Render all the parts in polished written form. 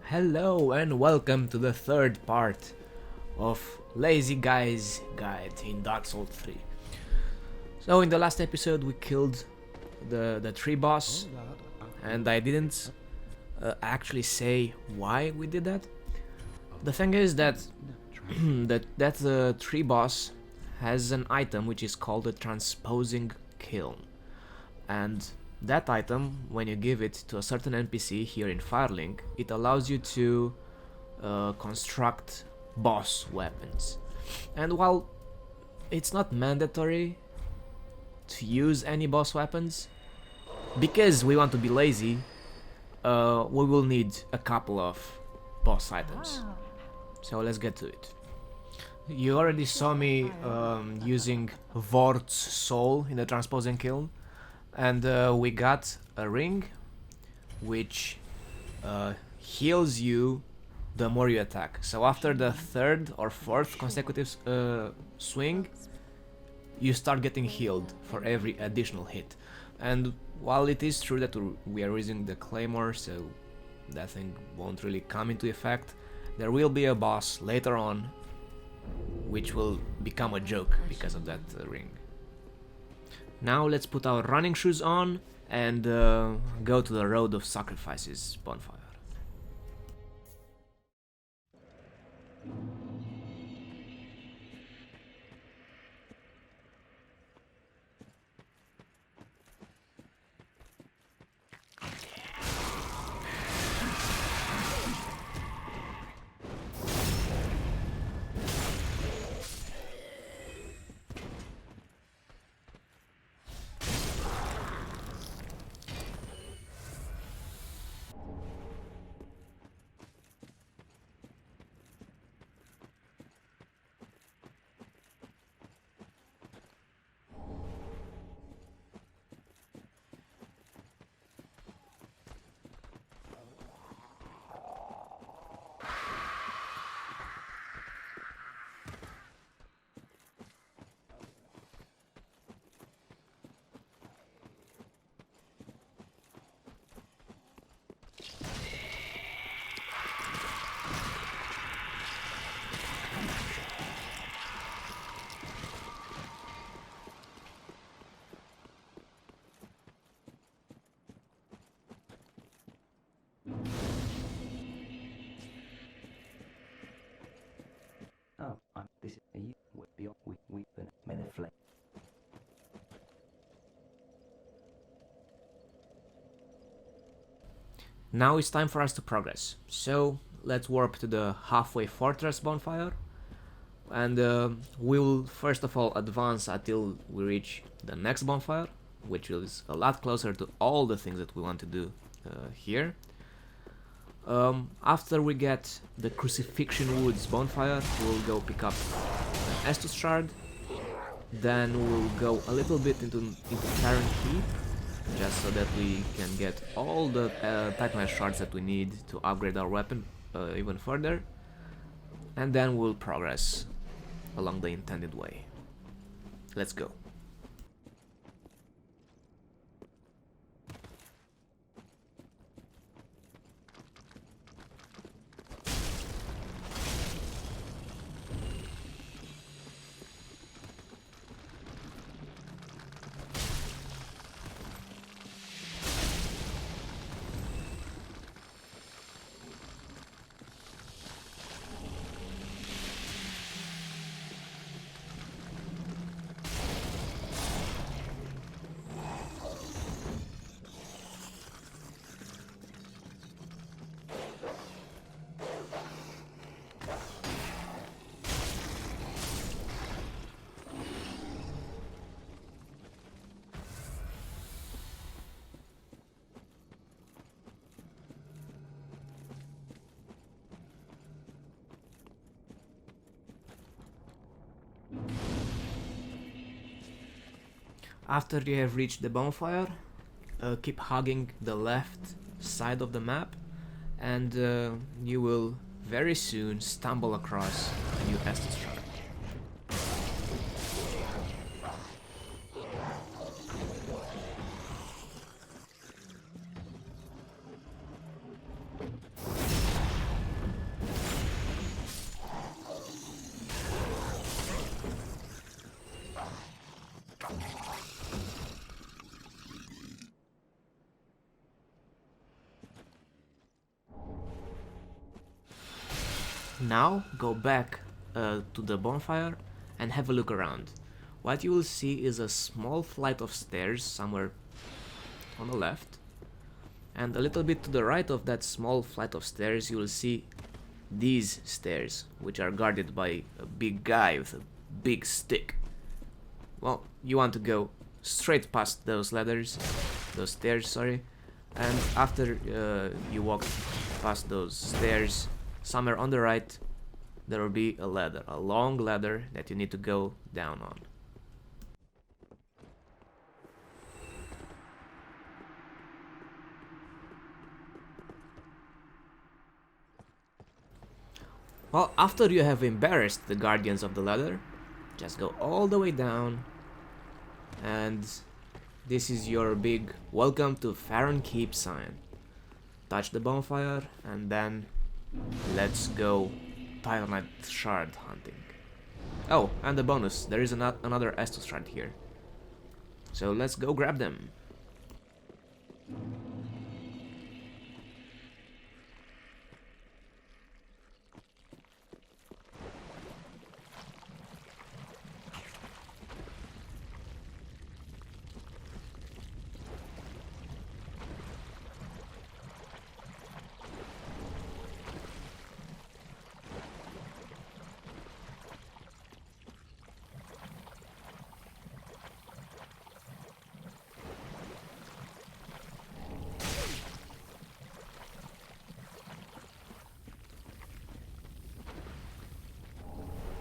Hello and welcome to the third part of Lazy Guy's Guide in Dark Souls 3. So in the last episode we killed the tree boss, and I didn't actually say why we did that. The thing is that that tree boss has an item which is called the transposing kiln, and that item, when you give it to a certain NPC here in Firelink, it allows you to construct boss weapons. And while it's not mandatory to use any boss weapons, because we want to be lazy, we will need a couple of boss items. So let's get to it. You already saw me using Vort's soul in the transposing kiln, and we got a ring which heals you the more you attack. So after the third or fourth consecutive swing, you start getting healed for every additional hit. And while it is true that we are using the claymore, so that thing won't really come into effect, there will be a boss later on which will become a joke because of that ring. Now let's put our running shoes on and go to the Road of Sacrifices bonfire. Now it's time for us to progress. So let's warp to the halfway fortress bonfire, and we'll first of all advance until we reach the next bonfire, which is a lot closer to all the things that we want to do here. After we get the Crucifixion Woods bonfire, we'll go pick up an estus shard. Then we'll go a little bit into Farron Keep, just so that we can get all the Titanite shards that we need to upgrade our weapon even further. And then we'll progress along the intended way. Let's go. After you have reached the bonfire, keep hugging the left side of the map, and you will very soon stumble across a new estus shard. Now go back to the bonfire and have a look around. What you will see is a small flight of stairs somewhere on the left, and a little bit to the right of that small flight of stairs you will see these stairs, which are guarded by a big guy with a big stick. Well, you want to go straight past those stairs, sorry, and after you walk past those stairs, somewhere on the right there will be a ladder, a long ladder that you need to go down on. Well, after you have embarrassed the guardians of the ladder, just go all the way down, and this is your big "Welcome to Farron Keep" sign. Touch the bonfire, and then let's go Tyrant shard hunting. Oh, and the bonus, there is another estus shard here. So let's go grab them.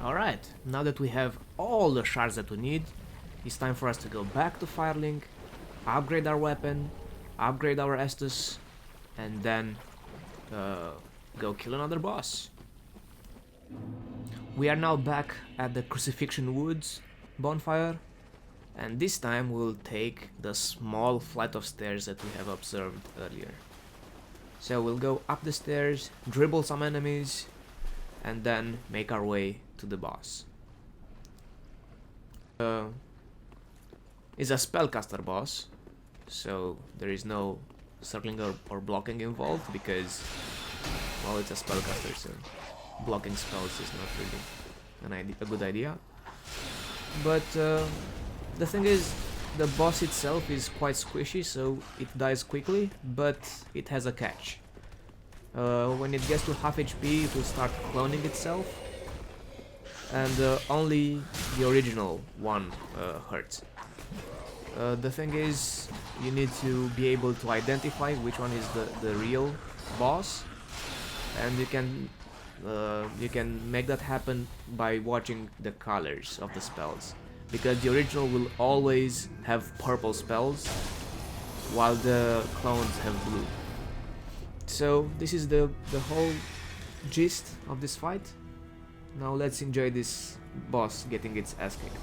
Alright, now that we have all the shards that we need, it's time for us to go back to Firelink, upgrade our weapon, upgrade our estus, and then go kill another boss. We are now back at the Crucifixion Woods bonfire, and this time we'll take the small flight of stairs that we have observed earlier. So we'll go up the stairs, dribble some enemies, and then make our way to the boss. It's a spellcaster boss, so there is no circling or blocking involved because, well, it's a spellcaster, so blocking spells is not really a good idea. But the thing is, the boss itself is quite squishy, so it dies quickly, but it has a catch. When it gets to half HP, it will start cloning itself, and only the original one hurts. The thing is, you need to be able to identify which one is the real boss, and you can make that happen by watching the colors of the spells, because the original will always have purple spells while the clones have blue. So this is the whole gist of this fight. Now let's enjoy this boss getting its ass kicked.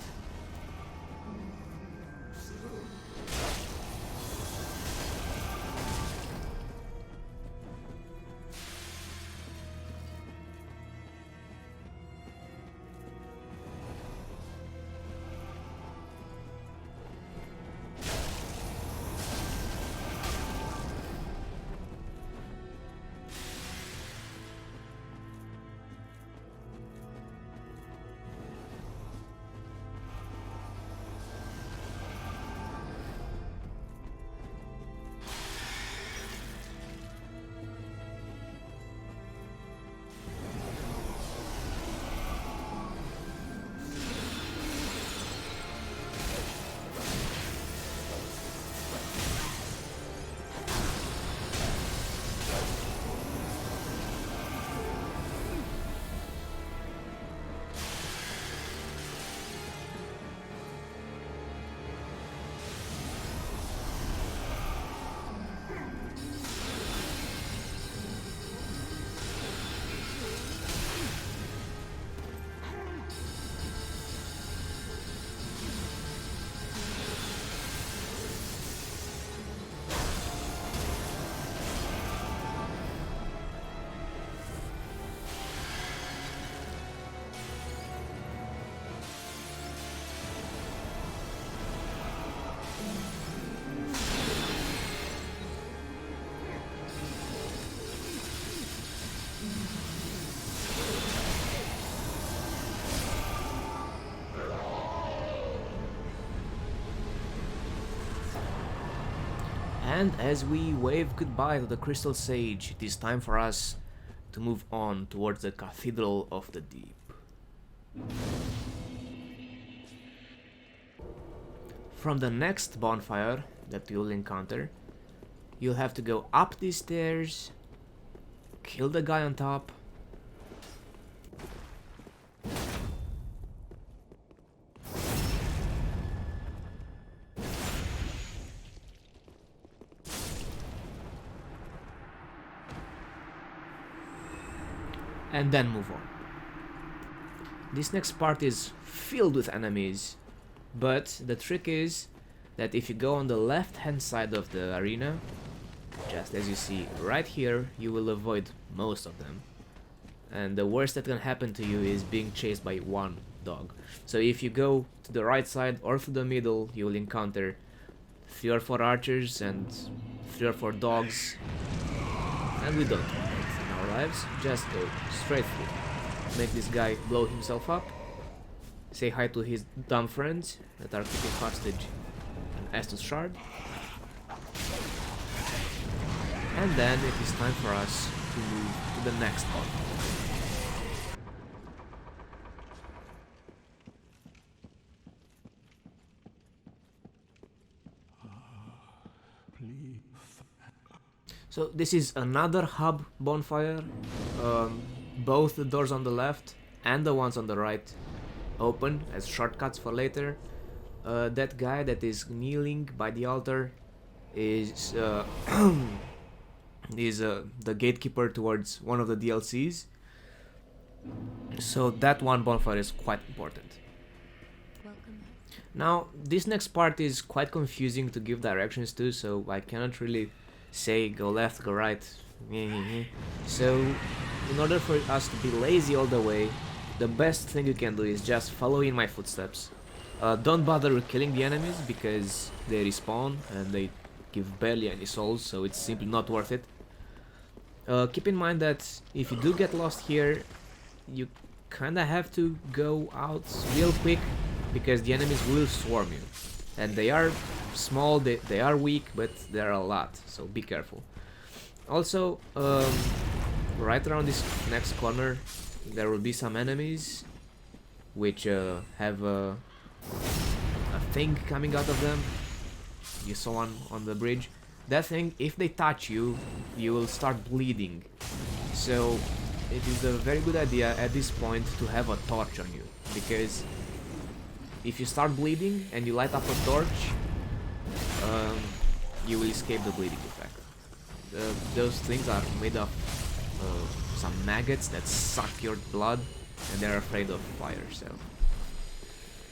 And as we wave goodbye to the Crystal Sage, it is time for us to move on towards the Cathedral of the Deep. From the next bonfire that you'll encounter, you'll have to go up these stairs, kill the guy on top, and then move on. This next part is filled with enemies, but the trick is that if you go on the left hand side of the arena, just as you see right here, you will avoid most of them. And the worst that can happen to you is being chased by one dog. So if you go to the right side or to the middle, you will encounter 3 or 4 archers and 3 or 4 dogs, and we don't want that in our lives. Just go straight through. Make this guy blow himself up, say hi to his dumb friends that are keeping hostage an estus shard, and then it is time for us to move to the next part. So this is another hub bonfire. Both the doors on the left and the ones on the right open as shortcuts for later. That guy that is kneeling by the altar is the gatekeeper towards one of the DLCs. So that one bonfire is quite important. Now, this next part is quite confusing to give directions to, so I cannot really say go left, go right. So, in order for us to be lazy all the way, the best thing you can do is just follow in my footsteps. Don't bother with killing the enemies because they respawn and they give barely any souls, so it's simply not worth it. Keep in mind that if you do get lost here, you kinda have to go out real quick because the enemies will swarm you. And they are small, they are weak, but there are a lot, so be careful. Also, right around this next corner, there will be some enemies which have a thing coming out of them. You saw one on the bridge. That thing, if they touch you, you will start bleeding. So it is a very good idea at this point to have a torch on you, because if you start bleeding and you light up a torch, you will escape the bleeding effect. Those things are made of some maggots that suck your blood, and they're afraid of fire, so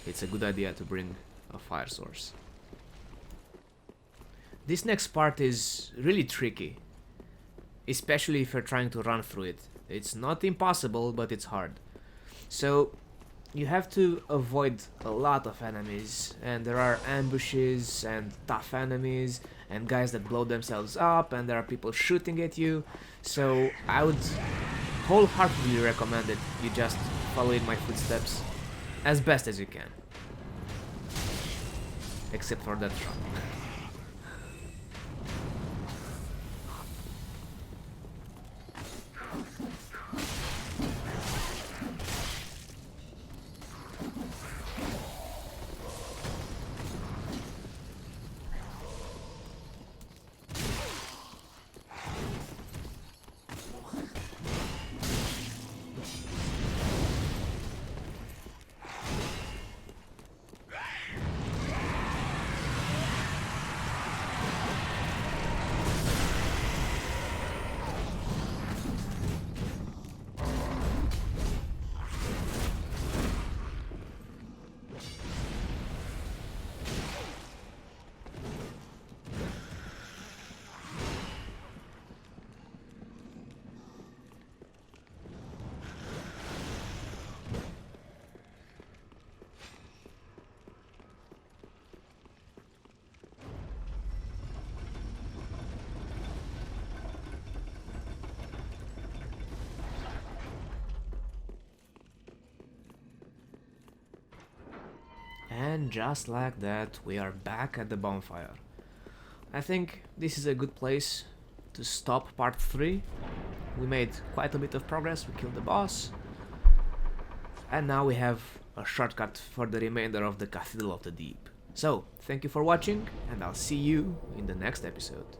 it's a good idea to bring a fire source. This next part is really tricky, especially if you're trying to run through it. It's not impossible, but it's hard. So you have to avoid a lot of enemies, and there are ambushes and tough enemies and guys that blow themselves up, and there are people shooting at you. So I would wholeheartedly recommend that you just follow in my footsteps as best as you can. Except for that shot. And just like that, we are back at the bonfire. I think this is a good place to stop part 3. We made quite a bit of progress, we killed the boss, and now we have a shortcut for the remainder of the Cathedral of the Deep. So, thank you for watching, and I'll see you in the next episode.